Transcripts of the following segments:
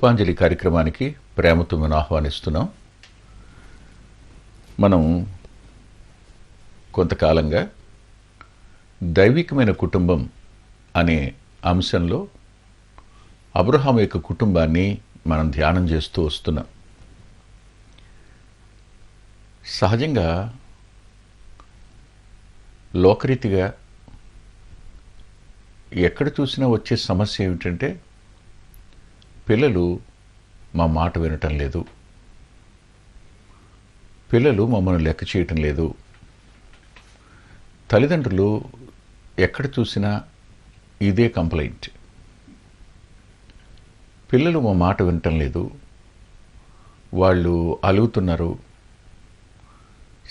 కృపాంజలి కార్యక్రమానికి ప్రేమతో మనం ఆహ్వానిస్తున్నాం. మనం కొంతకాలంగా దైవికమైన కుటుంబం అనే అంశంలో అబ్రహాం యొక్క కుటుంబాన్ని మనం ధ్యానం చేస్తూ వస్తున్నాం. సహజంగా లోకరీతిగా ఎక్కడ చూసినా వచ్చే సమస్య ఏమిటంటే, పిల్లలు మా మాట వినటం లేదు, పిల్లలు మమ్మల్ని లెక్క చేయటం లేదు. తల్లిదండ్రులు ఎక్కడ చూసినా ఇదే కంప్లైంట్. పిల్లలు మా మాట వినటం లేదు, వాళ్ళు అలుగుతున్నారు,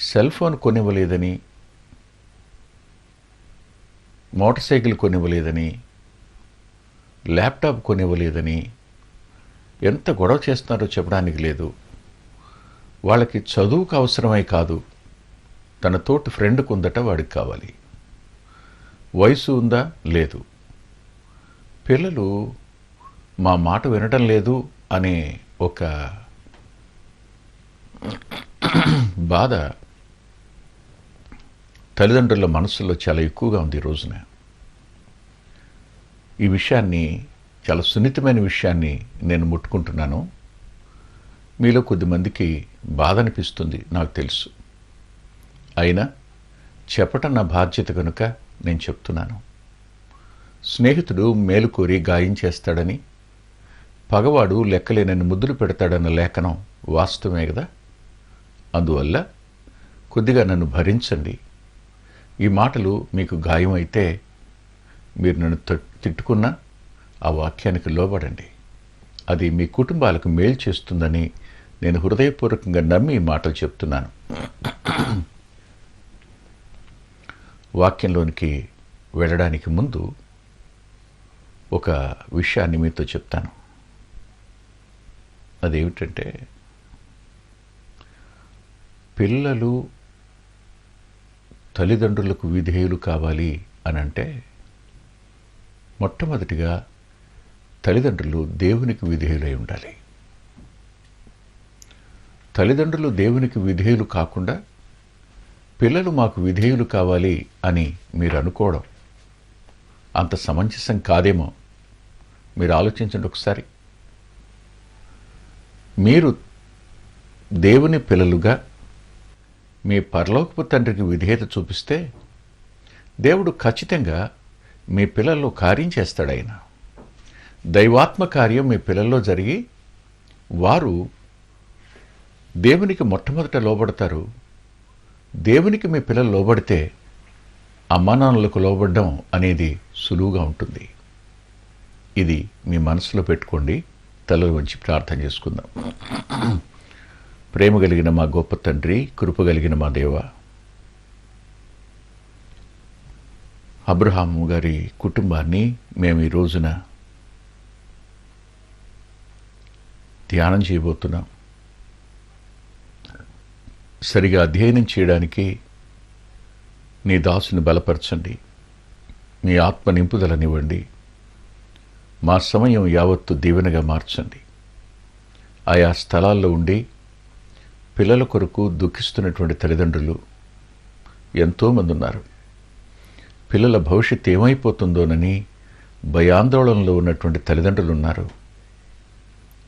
సెల్ ఫోన్ కొనివ్వలేదని, మోటార్ సైకిల్ కొనివ్వలేదని, ల్యాప్టాప్ కొనివ్వలేదని ఎంత గొడవ చేస్తున్నారో చెప్పడానికి లేదు. వాళ్ళకి చదువుకు అవసరమై కాదు, తన తోటి ఫ్రెండ్కు ఉందట, వాడికి కావాలి. వయసు ఉందా? లేదు. పిల్లలు మా మాట వినటం లేదు అనే ఒక బాధ తల్లిదండ్రుల మనసులో చాలా ఎక్కువగా ఉంది ఈ రోజున. ఈ విషయాన్ని, చాలా సున్నితమైన విషయాన్ని నేను ముట్టుకుంటున్నాను. మీలో కొద్దిమందికి బాధ అనిపిస్తుంది, నాకు తెలుసు. అయినా చెప్పటం నా బాధ్యత కనుక నేను చెప్తున్నాను. స్నేహితుడు మేలు కోరి గాయం చేస్తాడని, పగవాడు లెక్కలేనని ముద్దులు పెడతాడన్న లేఖనం వాస్తవమే కదా. అందువల్ల కొద్దిగా నన్ను భరించండి. ఈ మాటలు మీకు గాయం అయితే మీరు నన్ను తిట్టుకున్నా ఆ వాక్యానికి లోబడండి. అది మీ కుటుంబాలకు మేలు చేస్తుందని నేను హృదయపూర్వకంగా నమ్మి ఈ మాటలు చెప్తున్నాను. వాక్యంలోనికి వెళ్ళడానికి ముందు ఒక విషయాన్ని మీతో చెప్తాను. అదేమిటంటే, పిల్లలు తల్లిదండ్రులకు విధేయులు కావాలి అనంటే, మొట్టమొదటిగా తల్లిదండ్రులు దేవునికి విధేయులై ఉండాలి. తల్లిదండ్రులు దేవునికి విధేయులు కాకుండా పిల్లలు మాకు విధేయులు కావాలి అని మీరు అనుకోవడం అంత సమంజసం కాదేమో. మీరు ఆలోచించండి ఒకసారి. మీరు దేవుని పిల్లలుగా మీ పరలోకపు తండ్రికి విధేయత చూపిస్తే దేవుడు ఖచ్చితంగా మీ పిల్లల్లో కార్యం చేస్తాడు. ఆయన దైవాత్మ కార్యం మీ పిల్లల్లో జరిగి వారు దేవునికి మొట్టమొదట లోబడతారు. దేవునికి మీ పిల్లలు లోబడితే అమ్మానాన్నలకు లోబడడం అనేది సులువుగా ఉంటుంది. ఇది మీ మనసులో పెట్టుకోండి. తలలు వంచి ప్రార్థన చేసుకుందాం. ప్రేమ కలిగిన మా గొప్ప తండ్రి, కృప కలిగిన మా దేవ, అబ్రహాము గారి కుటుంబాన్ని మేము ఈ రోజున ధ్యానం చేయబోతున్నాం. సరిగా అధ్యయనం చేయడానికి నీ దాసుని బలపరచండి. నీ ఆత్మ నింపుదలనివ్వండి. మా సమయం యావత్తు దీవెనగా మార్చండి. ఆయా స్థలాల్లో ఉండి పిల్లల కొరకు దుఃఖిస్తున్నటువంటి తల్లిదండ్రులు ఎంతోమంది ఉన్నారు. పిల్లల భవిష్యత్తు ఏమైపోతుందోనని భయాందోళనలో ఉన్నటువంటి తల్లిదండ్రులు ఉన్నారు.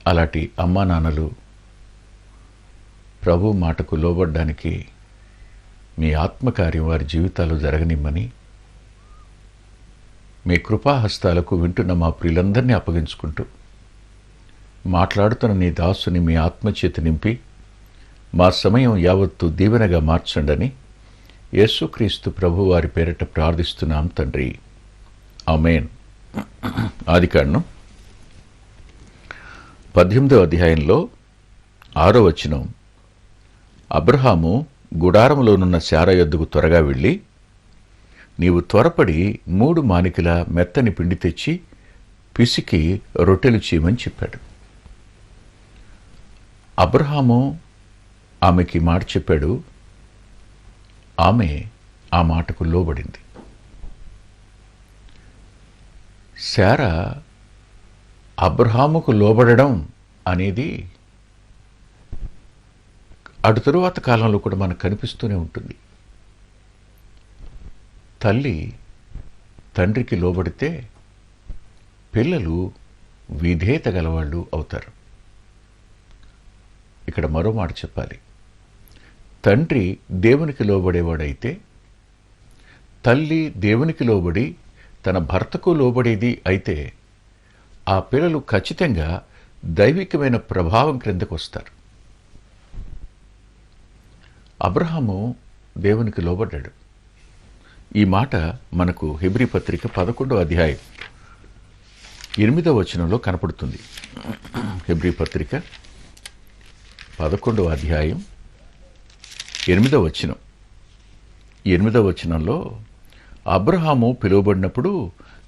అలాంటి అమ్మా నాన్నలు ప్రభు మాటకు లోబడ్డానికి మీ ఆత్మకార్యం వారి జీవితాలు జరగనిమ్మని మీ కృపాహస్తాలకు వింటున్న మా ప్రియులందరినీ అప్పగించుకుంటూ, మాట్లాడుతున్న నీ దాసుని మీ ఆత్మచేత నింపి మా సమయం యావత్తు దీవెనగా మార్చండని యేసుక్రీస్తు ప్రభు వారి పేరిట ప్రార్థిస్తున్నాం తండ్రి. ఆమేన్. ఆదికాండం 18వ అధ్యాయంలో 6వ వచనం, అబ్రహాము గుడారములోనున్న శారా యొద్దకు త్వరగా వెళ్ళి, నీవు త్వరపడి 3 మానికల మెత్తని పిండి తెచ్చి పిసికి రొట్టెలు చేయమని చెప్పాడు. అబ్రహాము ఆమెకి మాట చెప్పాడు. ఆమె ఆ మాటకు లోబడింది. శారా అబ్రహాముకు లోబడడం అనేది అటు తరువాత కాలంలో కూడా మనకు కనిపిస్తూనే ఉంటుంది. తల్లి తండ్రికి లోబడితే పిల్లలు విధేయత గలవాళ్ళు అవుతారు. ఇక్కడ మరో మాట చెప్పాలి. తండ్రి దేవునికి లోబడేవాడైతే, తల్లి దేవునికి లోబడి తన భర్తకు లోబడేది అయితే, ఆ పిల్లలు ఖచ్చితంగా దైవికమైన ప్రభావం క్రిందకు వస్తారు. అబ్రహాము దేవునికి లోబడ్డాడు. ఈ మాట మనకు హెబ్రీ పత్రిక 11వ అధ్యాయం 8వ వచనంలో కనపడుతుంది. హెబ్రీ పత్రిక 11వ అధ్యాయం 8వ వచనం. 8వ వచనంలో అబ్రహాము పిలువబడినప్పుడు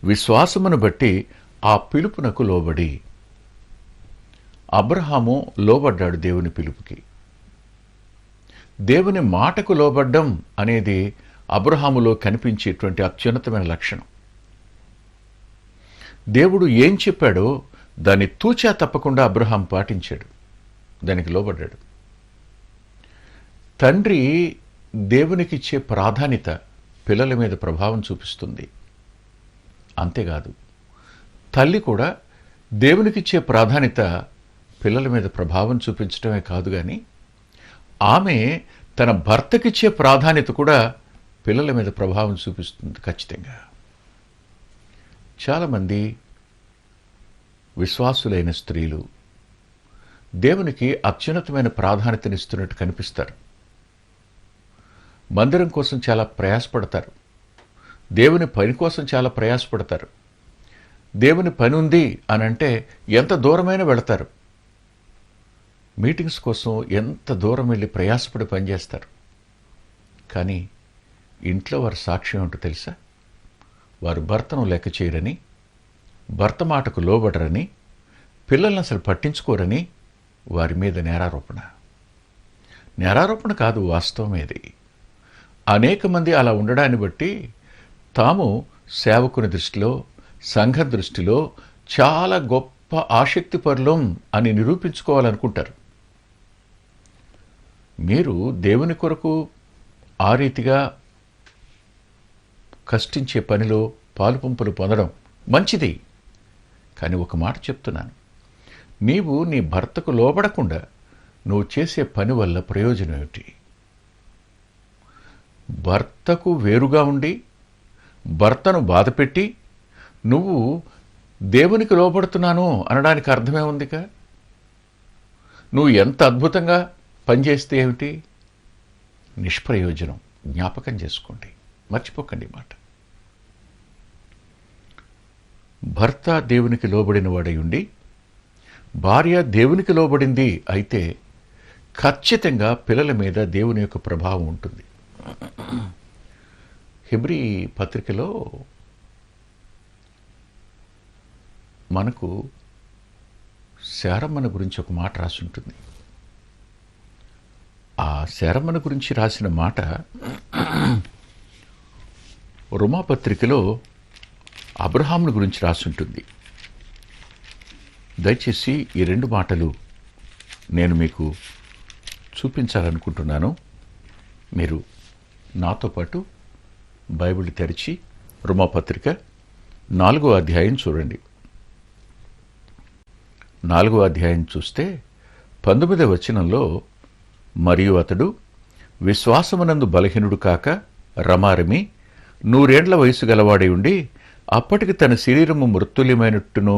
విశ్వాసమును బట్టి ఆ పిలుపునకు లోబడి. అబ్రహాము లోబడ్డాడు దేవుని పిలుపుకి. దేవుని మాటకు లోబడ్డం అనేది అబ్రహాములో కనిపించేటువంటి అత్యున్నతమైన లక్షణం. దేవుడు ఏం చెప్పాడో దాన్ని తూచా తప్పకుండా అబ్రహాం పాటించాడు, దానికి లోబడ్డాడు. తండ్రి దేవునికిచ్చే ప్రాధాన్యత పిల్లల మీద ప్రభావం చూపిస్తుంది. అంతేకాదు, తల్లి కూడా దేవునికిచ్చే ప్రాధాన్యత పిల్లల మీద ప్రభావం చూపించడమే కాదు, కానీ ఆమె తన భర్తకిచ్చే ప్రాధాన్యత కూడా పిల్లల మీద ప్రభావం చూపిస్తుంది ఖచ్చితంగా. చాలామంది విశ్వాసులైన స్త్రీలు దేవునికి అత్యున్నతమైన ప్రాధాన్యతనిస్తున్నట్టు కనిపిస్తారు. మందిరం కోసం చాలా ప్రయాసపడతారు, దేవుని పని కోసం చాలా ప్రయాసపడతారు. దేవుని పని ఉంది అని అంటే ఎంత దూరమైనా వెళతారు. మీటింగ్స్ కోసం ఎంత దూరం వెళ్ళి ప్రయాసపడి పనిచేస్తారు. కానీ ఇంట్లో వారి సాక్ష్యం ఏంటో తెలుసా? వారు భర్తను లెక్క చేయరని, భర్త మాటకు లోబడరని, పిల్లల్ని అసలు పట్టించుకోరని వారి మీద నేరారోపణ కాదు, వాస్తవమేది. అనేక మంది అలా ఉండడాన్ని బట్టి తాము సేవకుని దృష్టిలో, సంఘ దృష్టిలో చాలా గొప్ప ఆసక్తిపరులం అని నిరూపించుకోవాలనుకుంటారు. మీరు దేవుని కొరకు ఆ రీతిగా కష్టించే పనిలో పాలుపంపులు పొందడం మంచిది. కానీ ఒక మాట చెప్తున్నాను, నీవు నీ భర్తకు లోబడకుండా నువ్వు చేసే పని వల్ల ప్రయోజనం ఏమిటి? భర్తకు వేరుగా ఉండి భర్తను బాధపెట్టి నువ్వు దేవునికి లోబడుతున్నాను అనడానికి అర్థమే ఉందిక? నువ్వు ఎంత అద్భుతంగా పనిచేస్తే ఏమిటి? నిష్ప్రయోజనం. జ్ఞాపకం చేసుకోండి, మర్చిపోకండి మాట. భర్త దేవునికి లోబడిన వాడై ఉండి భార్య దేవునికి లోబడింది అయితే ఖచ్చితంగా పిల్లల మీద దేవుని యొక్క ప్రభావం ఉంటుంది. హెబ్రీ పత్రికలో మనకు శారమ్మన గురించి ఒక మాట రాసి ఉంటుంది. ఆ శారమ్మన గురించి రాసిన మాట రోమాపత్రికలో అబ్రహామును గురించి రాసి ఉంటుంది. దయచేసి ఈ రెండు మాటలు నేను మీకు చూపించాలనుకుంటున్నాను. మీరు నాతో పాటు బైబిల్ తెరిచి రోమాపత్రిక 4వ అధ్యాయం చూడండి. 4వ అధ్యాయం చూస్తే 19వ వచనంలో, మరియు అతడు విశ్వాసమునందు బలహీనుడు కాక రమారమి 100 ఏండ్ల వయసు గలవాడై ఉండి అప్పటికి తన శరీరము మృత్తుల్యమైనట్టును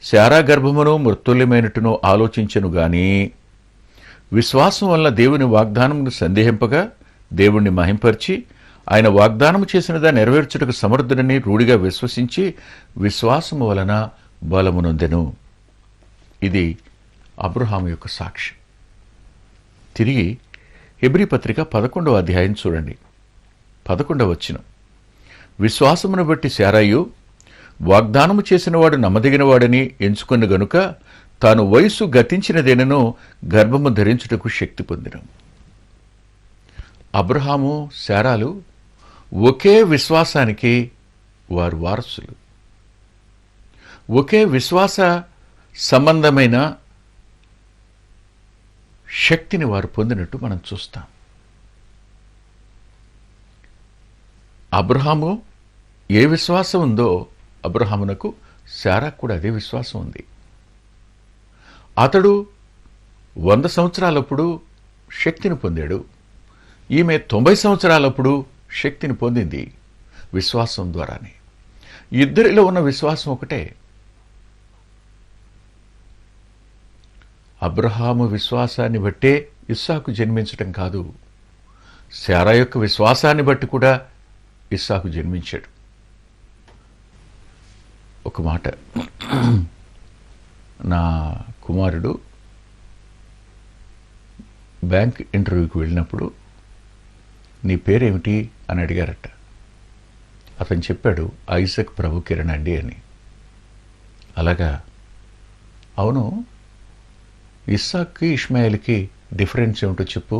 శారా గర్భమును మృత్తుల్యమైనట్టును ఆలోచించెను గాని విశ్వాసం వల్ల దేవుని వాగ్దానమును సందేహింపగా దేవుణ్ణి మహింపరిచి ఆయన వాగ్దానము చేసినదా నెరవేర్చుటకు సమర్థుడని రూఢిగా విశ్వసించి విశ్వాసము వలన బలమునొందెను. ఇది అబ్రహాము యొక్క సాక్ష్యం. తిరిగి హెబ్రీ పత్రిక 11వ అధ్యాయం చూడండి. 11వ వచనం, విశ్వాసమును బట్టి శారాయు వాగ్దానము చేసినవాడు నమ్మదగినవాడని ఎంచుకున్న గనుక తాను వయసు గతించినదేనను గర్భము ధరించుటకు శక్తి పొందినం. అబ్రహాము శారాలు ఒకే విశ్వాసానికి వారు వారసులు. ఒకే విశ్వాస సంబంధమైన శక్తిని వారు పొందినట్టు మనం చూస్తాం. అబ్రహాము ఏ విశ్వాసం ఉందో అబ్రహామునకు శారాకు కూడా అదే విశ్వాసం ఉంది. అతడు 100 సంవత్సరాలప్పుడు శక్తిని పొందాడు. ఈమె 90 సంవత్సరాలప్పుడు శక్తిని పొందింది విశ్వాసం ద్వారానే. ఇద్దరిలో ఉన్న విశ్వాసం ఒకటే. అబ్రహాము విశ్వాసాన్ని బట్టే ఇస్సాకు జన్మించటం కాదు, శారా యొక్క విశ్వాసాన్ని బట్టి కూడా ఇస్సాకు జన్మించాడు. ఒక మాట, నా కుమారుడు బ్యాంక్ ఇంటర్వ్యూకి వెళ్ళినప్పుడు నీ పేరేమిటి అని అడిగారట. అతను చెప్పాడు, ఐజక్ ప్రభు కిరణ్ అండి అని. అలాగా, అవును, ఇస్సాక్కి ఇష్మాయిల్కి డిఫరెన్స్ ఏమిటో చెప్పు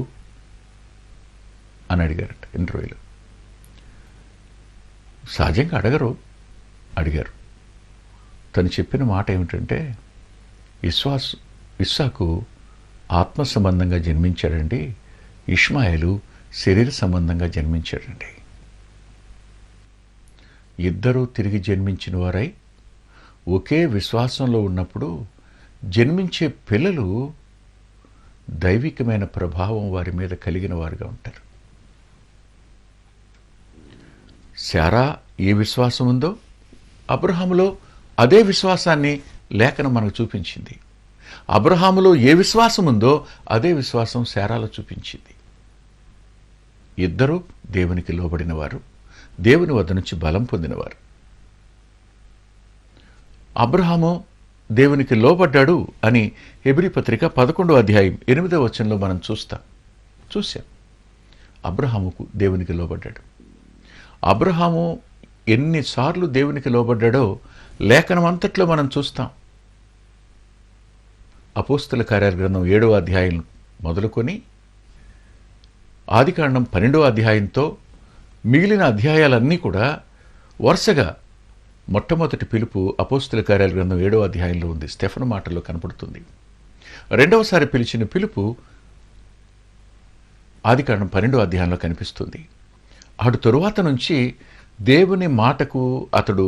అని అడిగారట ఇంటర్వ్యూలో. సహజంగా అడిగారు. తను చెప్పిన మాట ఏమిటంటే, ఇస్సాకు ఆత్మ సంబంధంగా జన్మించాడండి, ఇష్మాయిలు శరీర సంబంధంగా జన్మించాడండి. ఇద్దరూ తిరిగి జన్మించిన వారై ఒకే విశ్వాసంలో ఉన్నప్పుడు జన్మించే పిల్లలు దైవికమైన ప్రభావం వారి మీద కలిగిన వారుగా ఉంటారు. శారా ఏ విశ్వాసం ఉందో అబ్రహాములో అదే విశ్వాసాన్ని లేఖనం మనకు చూపించింది. అబ్రహాములో ఏ విశ్వాసం ఉందో అదే విశ్వాసం శారాలో చూపించింది. ఇద్దరూ దేవునికి లోబడినవారు, దేవుని వద్ద నుంచి బలం పొందినవారు. అబ్రహాము దేవునికి లోబడ్డాడు అని హెబ్రీ పత్రిక 11వ అధ్యాయం 8వ వచనంలో మనం చూసాం. అబ్రహాముకు దేవునికి లోబడ్డాడు. అబ్రహాము ఎన్నిసార్లు దేవునికి లోబడ్డాడో లేఖనం అంతట్లో మనం చూస్తాం. అపోస్తల కార్యాల గ్రంథం 7వ అధ్యాయం మొదలుకొని ఆదికాండం 12వ అధ్యాయంతో మిగిలిన అధ్యాయాలన్నీ కూడా వరుసగా మొట్టమొదటి పిలుపు అపోస్తల కార్యాల గ్రంథం 7వ అధ్యాయంలో ఉంది, స్టెఫను మాటల్లో కనపడుతుంది. రెండవసారి పిలిచిన పిలుపు ఆదికాండం 12వ అధ్యాయంలో కనిపిస్తుంది. అటు తరువాత నుంచి దేవుని మాటకు అతడు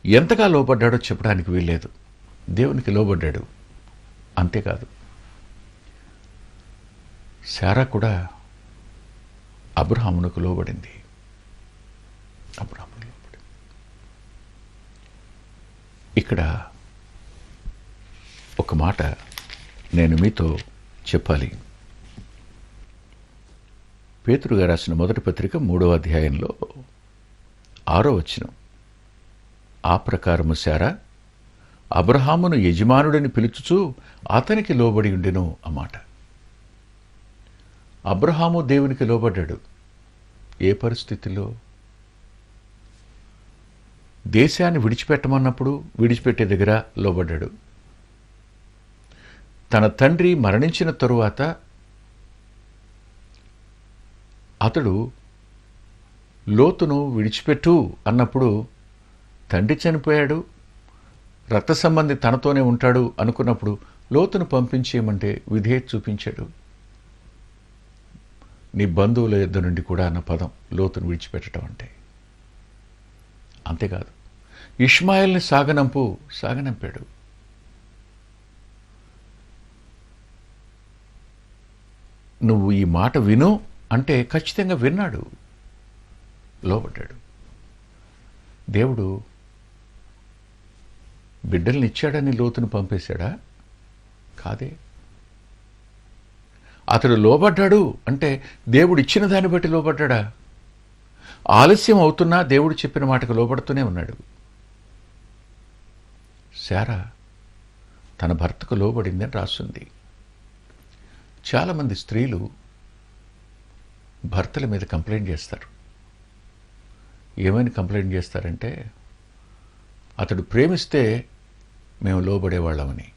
ఎంతగా లోబడ్డాడో చెప్పడానికి వీల్లేదు. దేవునికి లోబడ్డాడు, అంతేకాదు శారా కూడా అబ్రహామునకు లోబడింది. ఇక్కడ ఒక మాట నేను మీతో చెప్పాలి. పేతురు గారు రాసిన మొదటి పత్రిక 3వ అధ్యాయంలో 6వ వచనం, ఆ ప్రకారము శారా అబ్రహామును యజమానుడని పిలుచుచూ అతనికి లోబడి ఉండెను అన్నమాట. అబ్రహాము దేవునికి లోబడ్డాడు. ఏ పరిస్థితిలో? దేశాన్ని విడిచిపెట్టమన్నప్పుడు విడిచిపెట్టే దగ్గర లోబడ్డాడు. తన తండ్రి మరణించిన తరువాత అతడు లోతును విడిచిపెట్టు అన్నప్పుడు తండ్రి చనిపోయాడు, రక్త సంబంధి తనతోనే ఉంటాడు అనుకున్నప్పుడు లోతును పంపించేయమంటే విధేయత చూపించాడు. నీ బంధువుల యొద్ద నుండి కూడా అన్న పదం లోతును విడిచిపెట్టడం అంటే. అంతేకాదు, ఇష్మాయిల్ని సాగనంపాడు. నువ్వు ఈ మాట విను అంటే ఖచ్చితంగా విన్నాడు, లోబడ్డాడు. దేవుడు బిడ్డల్ని ఇచ్చాడని లోతును పంపేశాడా? కాదే. అతడు లోబడ్డాడు అంటే దేవుడు ఇచ్చిన దాన్ని బట్టి లోబడ్డా? ఆలస్యం అవుతున్నా దేవుడు చెప్పిన మాటకు లోబడుతూనే ఉన్నాడు. శారా తన భర్తకు లోబడిందని రాస్తుంది. చాలామంది స్త్రీలు భర్తల మీద కంప్లైంట్ చేస్తారు. ఏమైనా కంప్లైంట్ చేస్తారంటే, అతడు ప్రేమిస్తే మేము లోబడేవాళ్ళమని.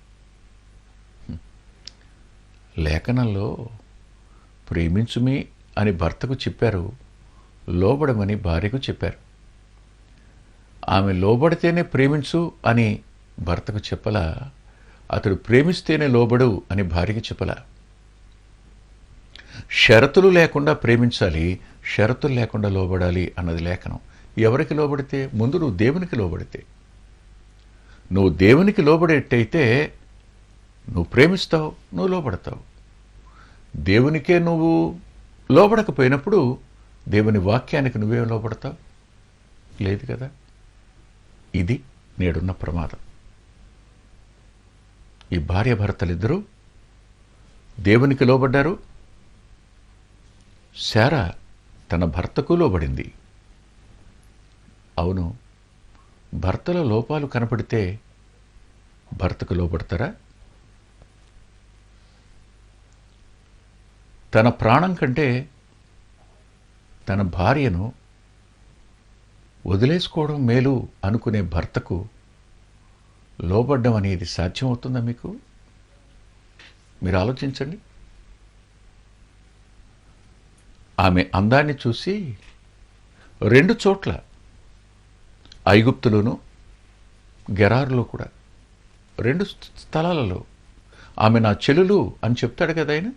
లేఖనంలో ప్రేమించుమి అని భర్తకు చెప్పారు, లోబడమని భార్యకు చెప్పారు. ఆమె లోబడితేనే ప్రేమించు అని భర్తకు చెప్పలా, అతడు ప్రేమిస్తేనే లోబడు అని భార్యకి చెప్పలా. షరతులు లేకుండా ప్రేమించాలి, షరతులు లేకుండా లోబడాలి అన్నది లేఖనం. ఎవరికి లోబడితే? ముందు నువ్వు దేవునికి లోబడితే. నువ్వు దేవునికి లోబడేట్టయితే నువ్వు ప్రేమిస్తావు, నువ్వు లోబడతావు. దేవునికే నువ్వు లోబడకపోయినప్పుడు దేవుని వాక్యానికి నువ్వేం లోబడతావు? లేదు కదా. ఇది నేడున్న ప్రమాదం. ఈ భార్య భర్తలిద్దరూ దేవునికి లోబడ్డారు. శారా తన భర్తకు లోబడింది. అవును, భర్తల లోపాలు కనపడితే భర్తకు లోబడతారా? తన ప్రాణం కంటే తన భార్యను వదిలేసుకోవడం మేలు అనుకునే భర్తకు లోబడ్డం అనేది సాధ్యమవుతుందా మీకు? మీరు ఆలోచించండి. ఆమె అందాన్ని చూసి 2 చోట్ల, ఐగుప్తులోను గెరారులో కూడా 2 స్థలాలలో ఆమె నా చెల్లెలు అని చెప్తాడు కదా ఆయన.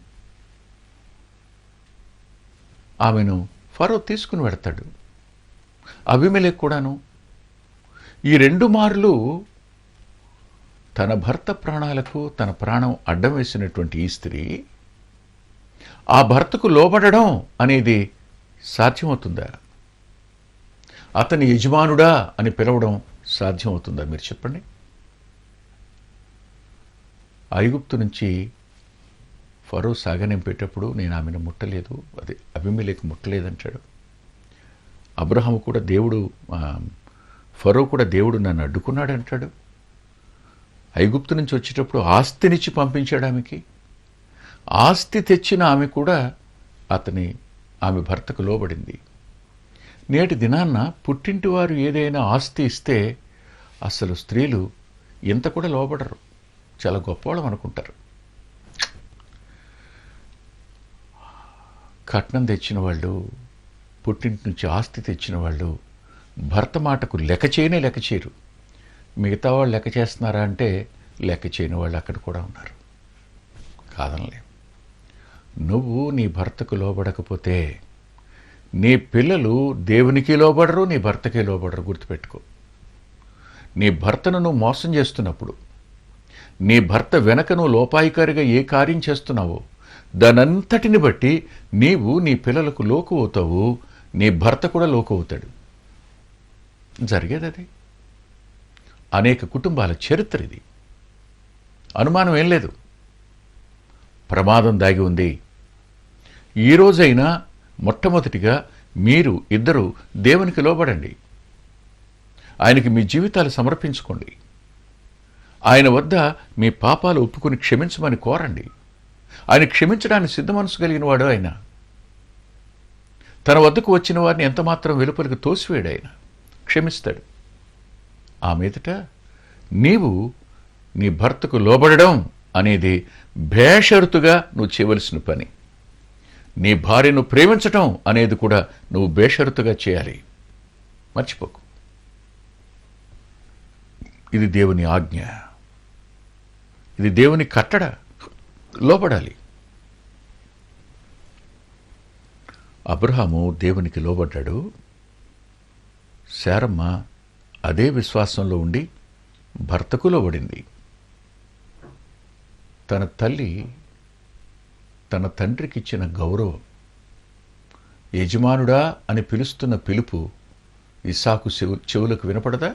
ఆమెను ఫరో తీసుకుని వెడతాడు. అబీమెలెకు కూడాను. ఈ 2 మార్లు తన భర్త ప్రాణాలకు తన ప్రాణం అడ్డం వేసినటువంటి ఈ స్త్రీ ఆ భర్తకు లోబడడం అనేది సాధ్యమవుతుందా? అతని యజమానుడా అని పిలవడం సాధ్యమవుతుందా? మీరు చెప్పండి. ఐగుప్తు నుంచి ఫరో సాగనింపేటప్పుడు నేను ఆమెను ముట్టలేదు, అది అబీమెలెకు ముట్టలేదంటాడు. అబ్రహాము కూడా దేవుడు, ఫరో కూడా దేవుడు నన్ను అడ్డుకున్నాడు అంటాడు. ఐగుప్తు నుంచి వచ్చేటప్పుడు ఆస్తినిచ్చి పంపించాడు ఆమెకి. ఆస్తి తెచ్చిన ఆమె కూడా ఆమె భర్తకు లోబడింది. నేటి దినాన్న పుట్టింటి వారు ఏదైనా ఆస్తి ఇస్తే అసలు స్త్రీలు ఇంత కూడా లోబడరు, చాలా గొప్పవాళ్ళం అనుకుంటారు. కట్నం తెచ్చిన వాళ్ళు, పుట్టింటి నుంచి ఆస్తి తెచ్చిన వాళ్ళు భర్త మాటకు లెక్క చేయరు. మిగతా వాళ్ళు లెక్క చేస్తున్నారా అంటే లెక్క చేయని వాళ్ళు అక్కడ కూడా ఉన్నారు. కాదనలే. నువ్వు నీ భర్తకు లోబడకపోతే నీ పిల్లలు దేవునికి లోబడరు, నీ భర్తకే లోబడరు. గుర్తుపెట్టుకో. నీ భర్తను నువ్వు మోసం చేస్తున్నప్పుడు, నీ భర్త వెనక నువ్వు లోపాయికారిగా ఏ కార్యం చేస్తున్నావో దానంతటిని బట్టి నీవు నీ పిల్లలకు లోకు అవుతావు, నీ భర్త కూడా లోకు అవుతాడు. జరిగేది అది. అనేక కుటుంబాల చరిత్ర ఇది. అనుమానం ఏం లేదు. ప్రమాదం దాగి ఉంది. ఈ రోజైనా మొట్టమొదటిగా మీరు ఇద్దరు దేవునికి లోబడండి. ఆయనకి మీ జీవితాలు సమర్పించుకోండి. ఆయన వద్ద మీ పాపాలు ఒప్పుకుని క్షమించమని కోరండి. ఆయన క్షమించడానికి సిద్ధ మనసు కలిగిన వాడు ఆయన. తన వద్దకు వచ్చిన వారిని ఎంతమాత్రం వెలుపలికి తోసివేయడు ఆయన. క్షమిస్తాడు. ఆ మీదట నీవు నీ భర్తకు లోబడడం అనేది బేషరతుగా నువ్వు చేయవలసిన పని. నీ భార్యను ప్రేమించటం అనేది కూడా నువ్వు బేషరతుగా చేయాలి. మర్చిపోకు. ఇది దేవుని ఆజ్ఞ, ఇది దేవుని కట్టడ. లోబడాలి. అబ్రహాము దేవునికి లోబడ్డాడు. శారమ్మ అదే విశ్వాసంలో ఉండి భర్తకు లోబడింది. తన తల్లి తన తండ్రికిచ్చిన గౌరవం, యజమానుడా అని పిలుస్తున్న పిలుపు ఇస్సాకు చెవులకు వినపడదా?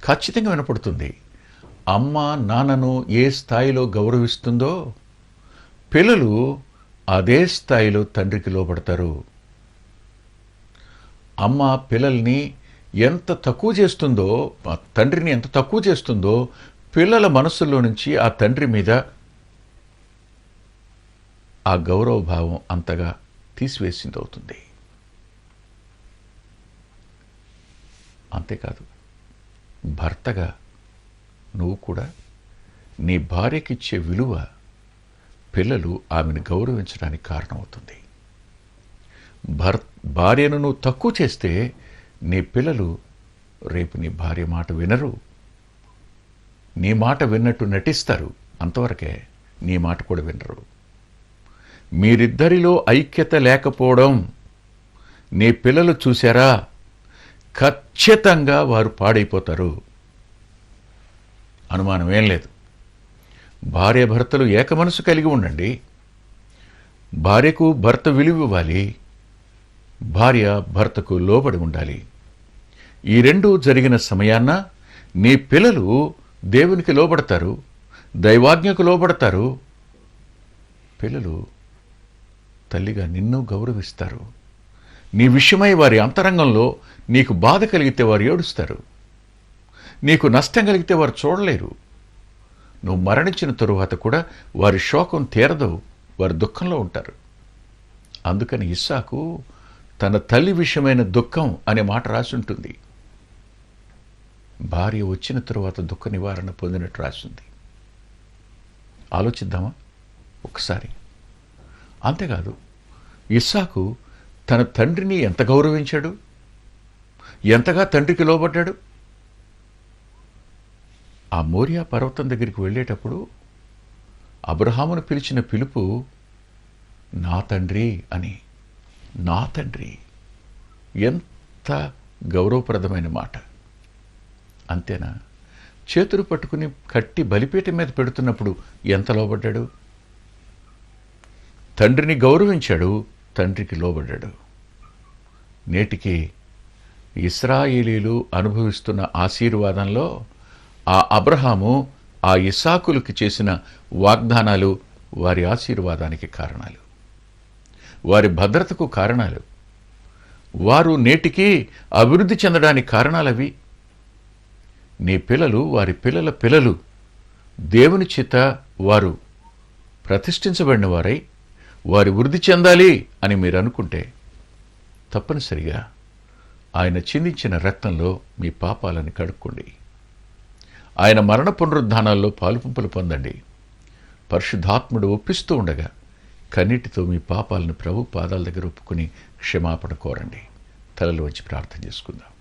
ఖచ్చితంగా వినపడుతుంది. అమ్మ నాన్నను ఏ స్థాయిలో గౌరవిస్తుందో పిల్లలు అదే స్థాయిలో తండ్రికి లోబడతారు. అమ్మ పిల్లల్ని ఎంత తక్కువ చేస్తుందో, తండ్రిని ఎంత తక్కువ చేస్తుందో, పిల్లల మనస్సుల్లో నుంచి ఆ తండ్రి మీద ఆ గౌరవ భావం అంతగా తీసివేసింది అవుతుంది. అంతేకాదు, భర్తగా నువ్వు కూడా నీ భార్యకిచ్చే విలువ పిల్లలు ఆమెను గౌరవించడానికి కారణమవుతుంది. భార్యను నువ్వు తక్కువ చేస్తే నీ పిల్లలు రేపు నీ భార్య మాట వినరు, నీ మాట విన్నట్టు నటిస్తారు, అంతవరకే. నీ మాట కూడా వినరు. మీరిద్దరిలో ఐక్యత లేకపోవడం నీ పిల్లలు చూశారా, ఖచ్చితంగా వారు పాడైపోతారు, అనుమానమేం లేదు. భార్యాభర్తలు ఏకమనసు కలిగి ఉండండి. భార్యకు భర్త విలువ ఇవ్వాలి, భార్య భర్తకు లోబడి ఉండాలి. ఈ రెండు జరిగిన సమయాన్న నీ పిల్లలు దేవునికి లోబడతారు, దైవాజ్ఞకు లోబడతారు. పిల్లలు తల్లిగా నిన్ను గౌరవిస్తారు. నీ విషయమై వారి అంతరంగంలో నీకు బాధ కలిగితే వారు ఏడుస్తారు, నీకు నష్టం కలిగితే వారు చూడలేరు. నువ్వు మరణించిన తరువాత కూడా వారి శోకం తీరదు, వారి దుఃఖంలో ఉంటారు. అందుకని ఇస్సాకు తన తల్లి విషయమైన దుఃఖం అనే మాట రాసి ఉంటుంది. భార్య వచ్చిన తరువాత దుఃఖ నివారణ పొందినట్టు రాసింది. ఆలోచిద్దామా ఒకసారి? అంతేకాదు, ఇస్సాకు తన తండ్రిని ఎంత గౌరవించాడు, ఎంతగా తండ్రికి లోబడ్డాడు. ఆ మోరియా పర్వతం దగ్గరికి వెళ్ళేటప్పుడు అబ్రహామును పిలిచిన పిలుపు నా తండ్రి అని. నా తండ్రి, ఎంత గౌరవప్రదమైన మాట. అంతేనా? చేతులు పట్టుకుని కట్టి బలిపీఠం మీద పెడుతున్నప్పుడు ఎంత లోబడ్డాడు. తండ్రిని గౌరవించాడు, తండ్రికి లోబడ్డాడు. నేటికి ఇశ్రాయేలీలు అనుభవిస్తున్న ఆశీర్వాదంలో ఆ అబ్రహాము ఆ ఇస్సాకులకి చేసిన వాగ్దానాలు వారి ఆశీర్వాదానికి కారణాలు, వారి భద్రతకు కారణాలు, వారు నేటికి అభివృద్ధి చెందడానికి కారణాలవి. నీ పిల్లలు, వారి పిల్లల పిల్లలు దేవుని చేత వారు ప్రతిష్ఠించబడిన వారై వారి వృద్ధి చెందాలి అని మీరు అనుకుంటే తప్పనిసరిగా ఆయన చిందించిన రక్తంలో మీ పాపాలను కడుక్కోండి. ఆయన మరణ పునరుద్ధానాల్లో పాలుపంపులు పొందండి. పరిశుద్ధాత్ముడు ఒప్పిస్తూ ఉండగా కన్నీటితో మీ పాపాలను ప్రభు పాదాల దగ్గర ఒప్పుకుని క్షమాపణ కోరండి. తలలు వచ్చి ప్రార్థన చేసుకుందాం.